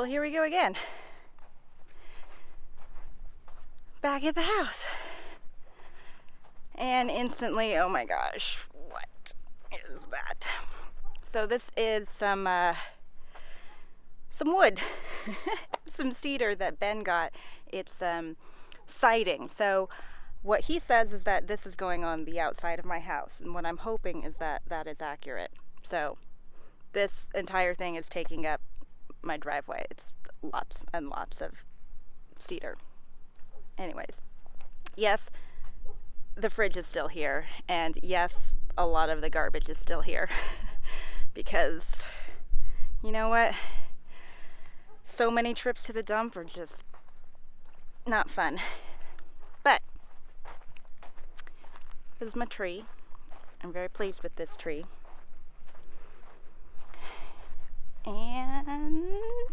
Well, here we go again. Back at the house. And instantly, oh my gosh, what is that? So this is some wood, some cedar that Ben got. It's siding. So what he says is that this is going on the outside of my house, and what I'm hoping is that that is accurate. So this entire thing is taking up my driveway. It's lots and lots of cedar. Anyways, yes, the fridge is still here, and yes, a lot of the garbage is still here because you know what? So many trips to the dump are just not fun. But this is my tree. I'm very pleased with this tree. And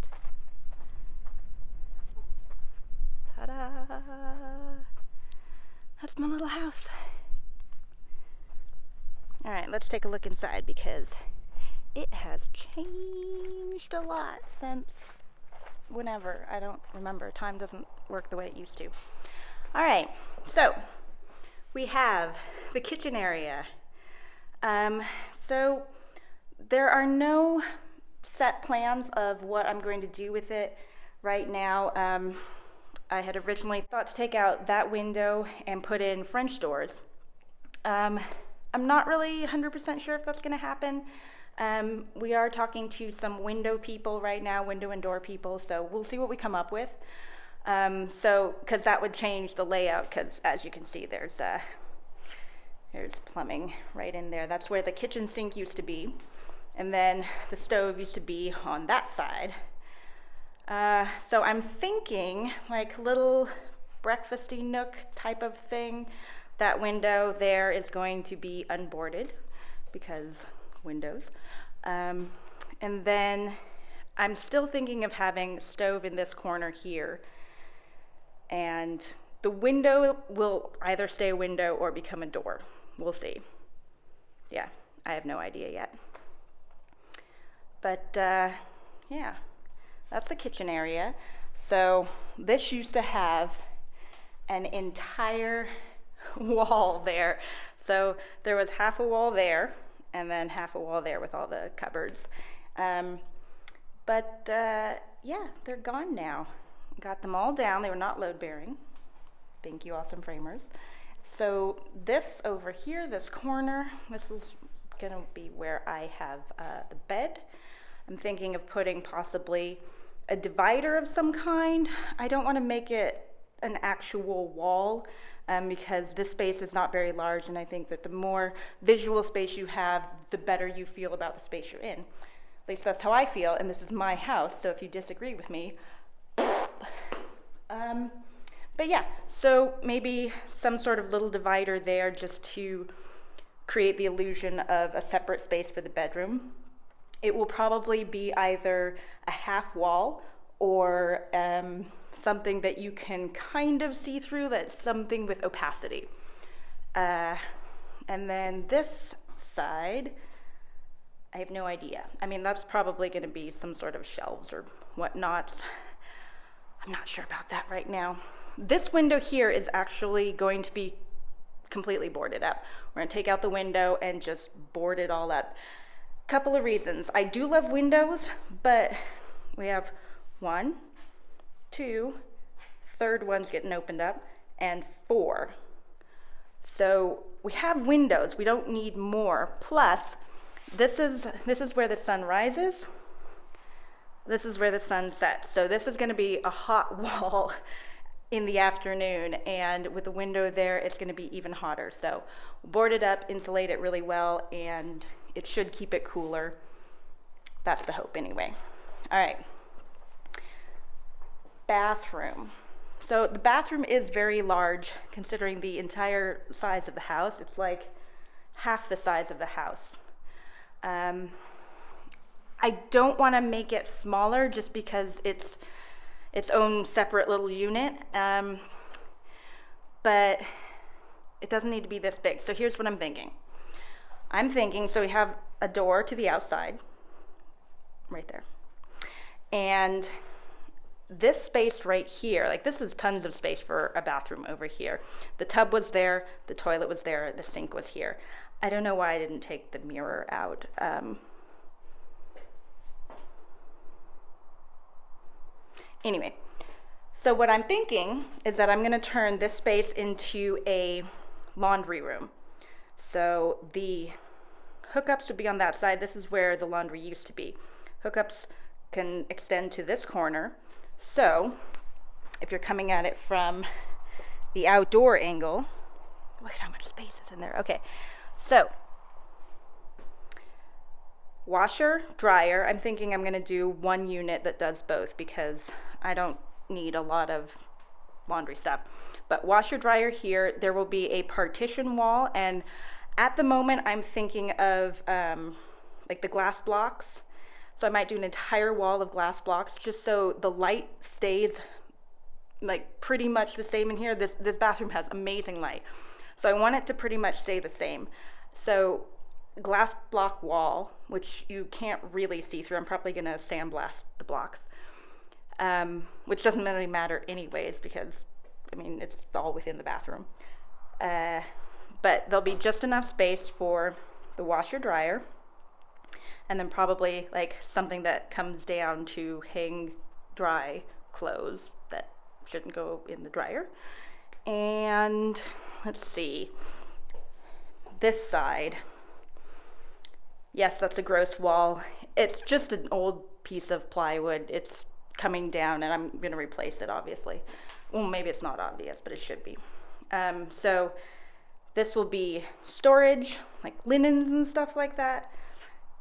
ta-da! That's my little house. All right, let's take a look inside because it has changed a lot since whenever. I don't remember. Time doesn't work the way it used to. All right, so we have the kitchen area. So there are no set plans of what I'm going to do with it right now. I had originally thought to take out that window and put in French doors. I'm not really 100% sure if that's going to happen. We are talking to some window people right now, window and door people, so we'll see what we come up with. Because that would change the layout, because as you can see, there's plumbing right in there. That's where the kitchen sink used to be, and then the stove used to be on that side. So I'm thinking like little breakfasty nook type of thing. That window there is going to be unboarded because windows. And then I'm still thinking of having a stove in this corner here. And the window will either stay a window or become a door. We'll see. Yeah, I have no idea yet. But yeah, that's the kitchen area. So this used to have an entire wall there. So there was half a wall there and then half a wall there with all the cupboards. But yeah, they're gone now. Got them all down. They were not load bearing. Thank you, awesome framers. So this over here, this corner, this is gonna be where I have the bed. I'm thinking of putting possibly a divider of some kind. I don't want to make it an actual wall because this space is not very large, and I think that the more visual space you have, the better you feel about the space you're in. At least that's how I feel, and this is my house, so if you disagree with me. But yeah, so maybe some sort of little divider there just to create the illusion of a separate space for the bedroom. It will probably be either a half wall or something that you can kind of see through, that's something with opacity. And then this side, I have no idea. I mean, that's probably going to be some sort of shelves or whatnot. I'm not sure about that right now. This window here is actually going to be completely boarded up. We're going to take out the window and just board it all up. Couple of reasons. I do love windows, but we have 1, 2, third one's getting opened up, and 4. So we have windows. We don't need more. Plus, this is where the sun rises. This is where the sun sets. So this is going to be a hot wall in the afternoon, and with the window there, it's going to be even hotter. So we'll board it up, insulate it really well, and it should keep it cooler. That's the hope anyway. All right. Bathroom. So the bathroom is very large considering the entire size of the house. It's like half the size of the house. I don't want to make it smaller just because it's its own separate little unit, but it doesn't need to be this big. So here's what I'm thinking. So we have a door to the outside, right there, and this space right here, like this is tons of space for a bathroom over here. The tub was there, the toilet was there, the sink was here. I don't know why I didn't take the mirror out. Anyway, so what I'm thinking is that I'm gonna turn this space into a laundry room. So the hookups would be on that side. This is where the laundry used to be. Hookups can extend to this corner. So if you're coming at it from the outdoor angle, look at how much space is in there. Okay, so washer, dryer. I'm thinking I'm gonna do one unit that does both because I don't need a lot of laundry stuff. But washer, dryer here, there will be a partition wall, and at the moment I'm thinking of like the glass blocks. So I might do an entire wall of glass blocks just so the light stays like pretty much the same in here. This bathroom has amazing light. So I want it to pretty much stay the same. So glass block wall, which you can't really see through. I'm probably gonna sandblast the blocks, which doesn't really matter anyways because, I mean, it's all within the bathroom. But there'll be just enough space for the washer dryer, and then probably like something that comes down to hang dry clothes that shouldn't go in the dryer. And let's see, this side, yes, that's a gross wall. It's just an old piece of plywood. It's coming down and I'm gonna replace it, obviously. Well, maybe it's not obvious, but it should be. So this will be storage, like linens and stuff like that.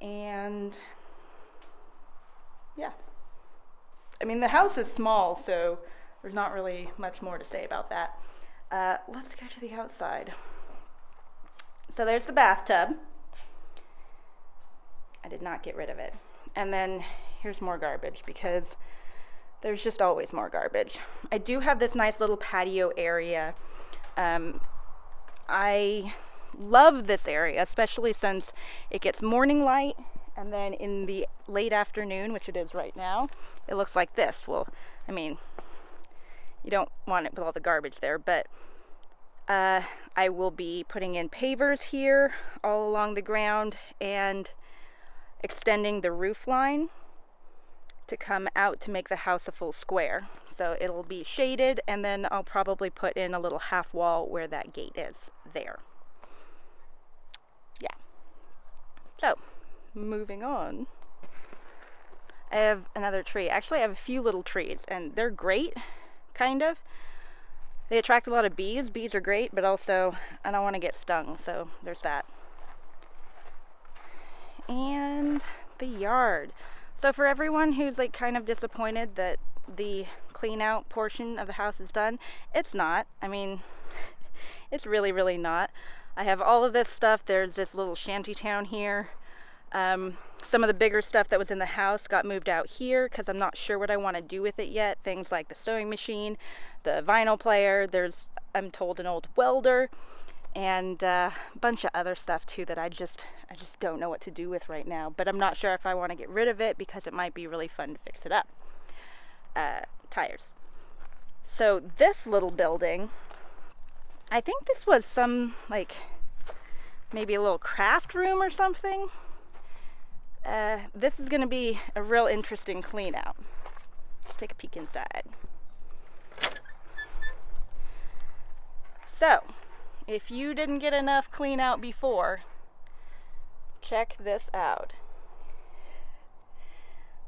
And yeah, I mean, the house is small, so there's not really much more to say about that. Let's go to the outside. So there's the bathtub. I did not get rid of it. And then here's more garbage because there's just always more garbage. I do have this nice little patio area. I love this area, especially since it gets morning light, and then in the late afternoon, which it is right now, it looks like this. Well, I mean, you don't want it with all the garbage there, but I will be putting in pavers here all along the ground and extending the roof line to come out to make the house a full square. So it'll be shaded, and then I'll probably put in a little half wall where that gate is there. Yeah. So, moving on. I have another tree. Actually, I have a few little trees, and they're great, kind of. They attract a lot of bees. Bees are great, but also I don't want to get stung, so there's that. And the yard. So for everyone who's like kind of disappointed that the clean out portion of the house is done, it's not. I mean, it's really, really not. I have all of this stuff. There's this little shanty town here. Some of the bigger stuff that was in the house got moved out here because I'm not sure what I want to do with it yet. Things like the sewing machine, the vinyl player, there's, I'm told, an old welder, and a bunch of other stuff too that I just don't know what to do with right now. But I'm not sure if I want to get rid of it because it might be really fun to fix it up. Tires. So this little building, I think this was some, like, maybe a little craft room or something. This is going to be a real interesting clean out. Let's take a peek inside. So, if you didn't get enough clean out before, check this out.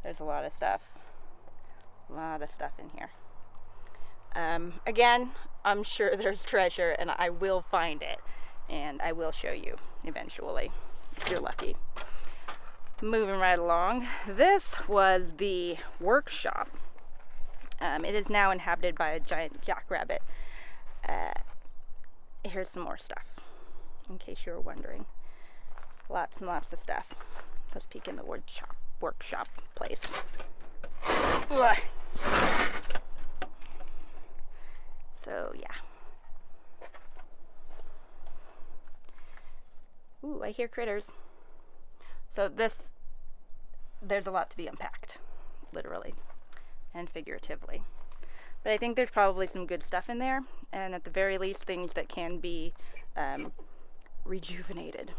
There's a lot of stuff. A lot of stuff in here. Again, I'm sure there's treasure, and I will find it, and I will show you eventually, if you're lucky. Moving right along, this was the workshop. It is now inhabited by a giant jackrabbit. Here's some more stuff, in case you were wondering. Lots and lots of stuff. Let's peek in the workshop place. Ugh. So yeah. Ooh, I hear critters. So there's a lot to be unpacked, literally. and figuratively. But I think there's probably some good stuff in there, and at the very least, things that can be rejuvenated.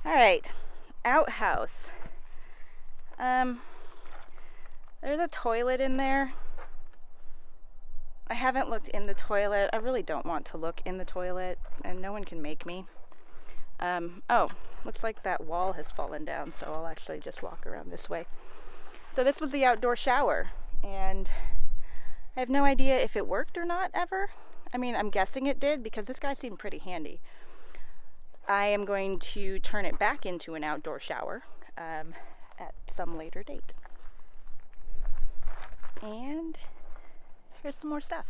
All right, outhouse. There's a toilet in there. I haven't looked in the toilet. I really don't want to look in the toilet, and no one can make me. Oh, looks like that wall has fallen down, so I'll actually just walk around this way. So this was the outdoor shower, and I have no idea if it worked or not ever. I mean, I'm guessing it did because this guy seemed pretty handy. I am going to turn it back into an outdoor shower at some later date. And here's some more stuff.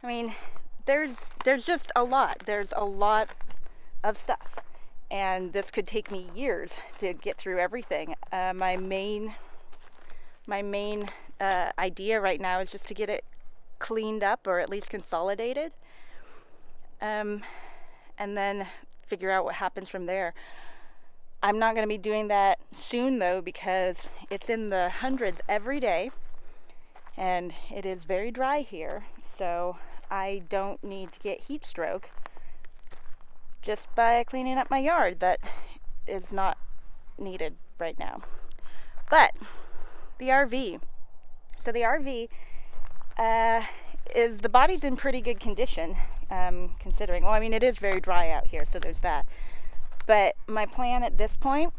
I mean, there's just a lot. There's a lot of stuff, and this could take me years to get through everything. My main idea right now is just to get it cleaned up, or at least consolidated, and then figure out what happens from there. I'm not going to be doing that soon though, because it's in the hundreds every day, and it is very dry here, so I don't need to get heat stroke just by cleaning up my yard. That is not needed right now. But the RV. So the RV is, the body's in pretty good condition, considering, well, I mean, it is very dry out here, so there's that. But my plan at this point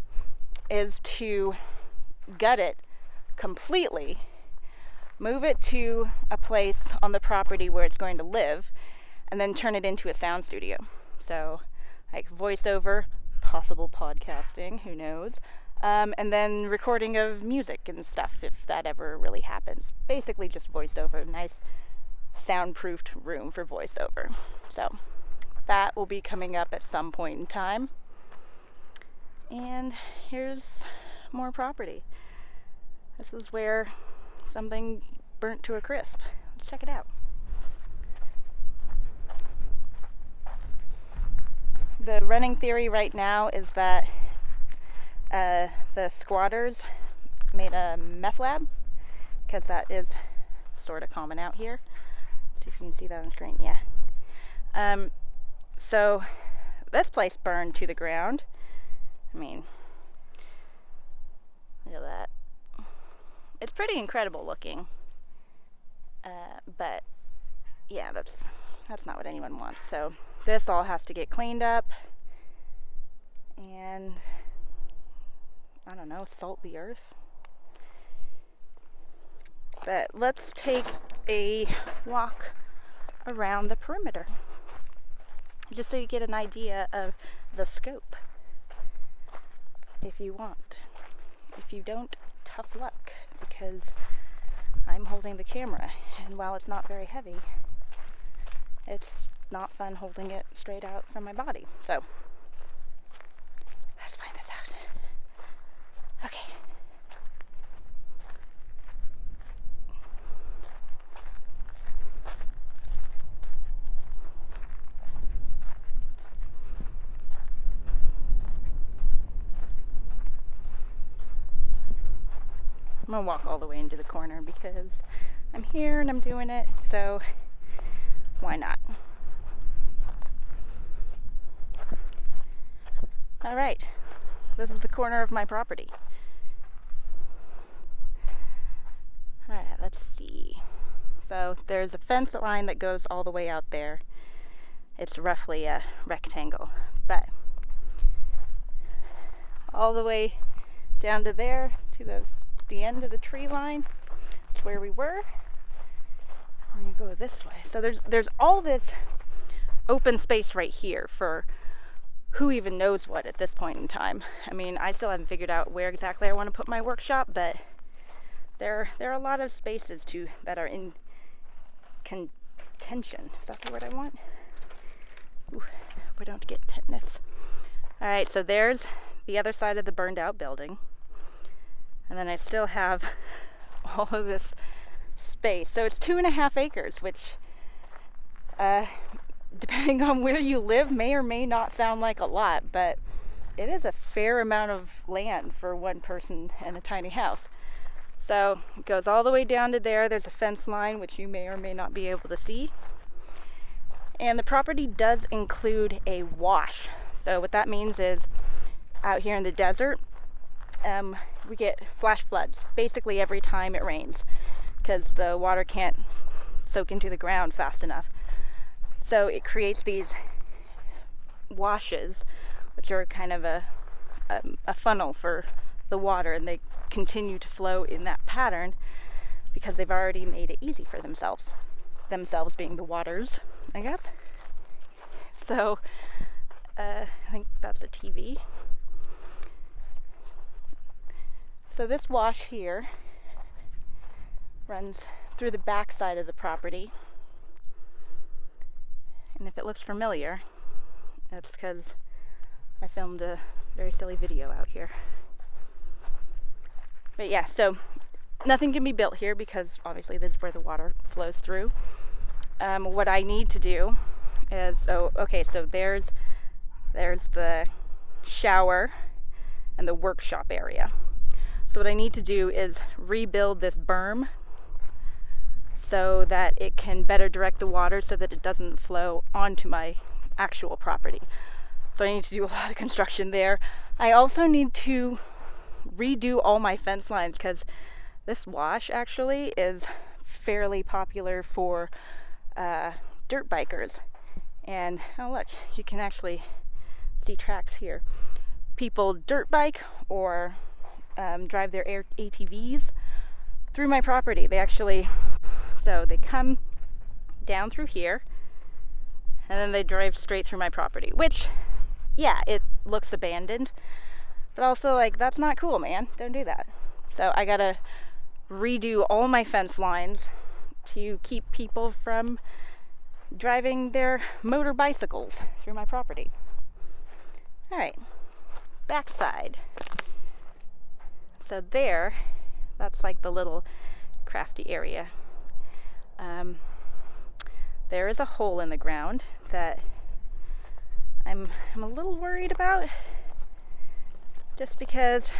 is to gut it completely, move it to a place on the property where it's going to live, and then turn it into a sound studio. So like voiceover, possible podcasting, who knows, and then recording of music and stuff if that ever really happens. Basically just voiceover, nice soundproofed room for voiceover. So that will be coming up at some point in time. And here's more property. This is where something burnt to a crisp. Let's check it out. The running theory right now is that the squatters made a meth lab, because that is sort of common out here. Let's see if you can see that on screen. Yeah. So this place burned to the ground. I mean, look at that. It's pretty incredible looking. But yeah, that's not what anyone wants. So this all has to get cleaned up and, I don't know, salt the earth. But let's take a walk around the perimeter, just so you get an idea of the scope, if you want. If you don't, tough luck, because I'm holding the camera, and while it's not very heavy, it's not fun holding it straight out from my body. So let's find this out. Okay. I'm gonna walk all the way into the corner because I'm here and I'm doing it, so why not? All right, this is the corner of my property. All right, let's see. So there's a fence line that goes all the way out there. It's roughly a rectangle, but all the way down to there, to the end of the tree line, that's where we were. We're gonna go this way. So there's all this open space right here for who even knows what at this point in time. I mean, I still haven't figured out where exactly I want to put my workshop, but there are a lot of spaces that are in contention. Is that the word I want? Ooh, hope I don't get tetanus. All right, so there's the other side of the burned out building. And then I still have all of this space. So it's 2.5 acres, which, depending on where you live, may or may not sound like a lot, but it is a fair amount of land for one person and a tiny house. So it goes all the way down to there. There's a fence line, which you may or may not be able to see. And the property does include a wash. So what that means is out here in the desert, we get flash floods basically every time it rains because the water can't soak into the ground fast enough. So it creates these washes, which are kind of a funnel for the water, and they continue to flow in that pattern because they've already made it easy for themselves being the waters, I guess. So I think that's a TV. So this wash here runs through the back side of the property, and if it looks familiar, that's because I filmed a very silly video out here. But yeah, so nothing can be built here because obviously this is where the water flows through. What I need to do is, so there's the shower and the workshop area. So what I need to do is rebuild this berm so that it can better direct the water so that it doesn't flow onto my actual property. So I need to do a lot of construction there. I also need to redo all my fence lines because this wash actually is fairly popular for dirt bikers. And oh look, you can actually see tracks here. People dirt bike or drive their ATVs through my property. So they come down through here and then they drive straight through my property, which, yeah, it looks abandoned, but also, like, that's not cool, man. Don't do that. So I gotta redo all my fence lines to keep people from driving their motor bicycles through my property. All right, backside. So that's like the little crafty area. There is a hole in the ground that I'm a little worried about, just because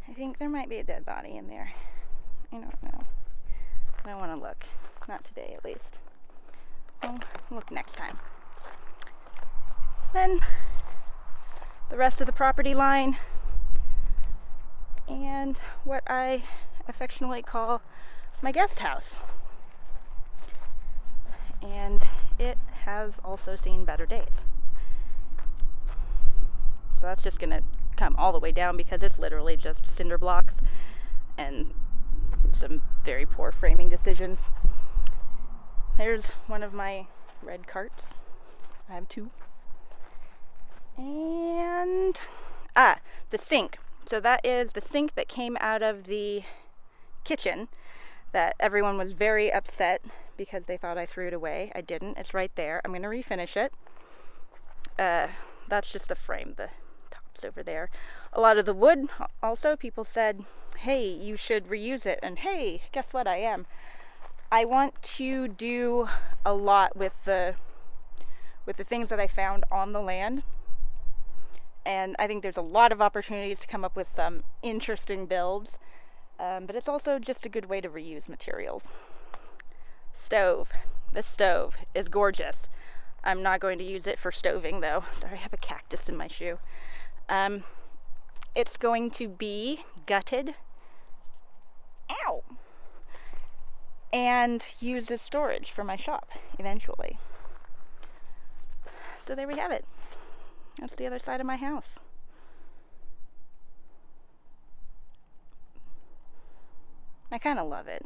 I think there might be a dead body in there. I don't know. I don't want to look. Not today, at least. I'll look next time. Then the rest of the property line and what I affectionately call my guest house. And it has also seen better days. So that's just gonna come all the way down because it's literally just cinder blocks and some very poor framing decisions. There's one of my red carts. I have two. And the sink. So that is the sink that came out of the kitchen that everyone was very upset because they thought I threw it away. I didn't. It's right there. I'm going to refinish it. That's just the frame, the top's over there. A lot of the wood also, people said, hey, you should reuse it. And hey, guess what? I am. I want to do a lot with the things that I found on the land. And I think there's a lot of opportunities to come up with some interesting builds. But it's also just a good way to reuse materials. Stove. This stove is gorgeous. I'm not going to use it for stoving though. Sorry, I have a cactus in my shoe. It's going to be gutted. Ow! And used as storage for my shop eventually. So there we have it. That's the other side of my house. I kind of love it.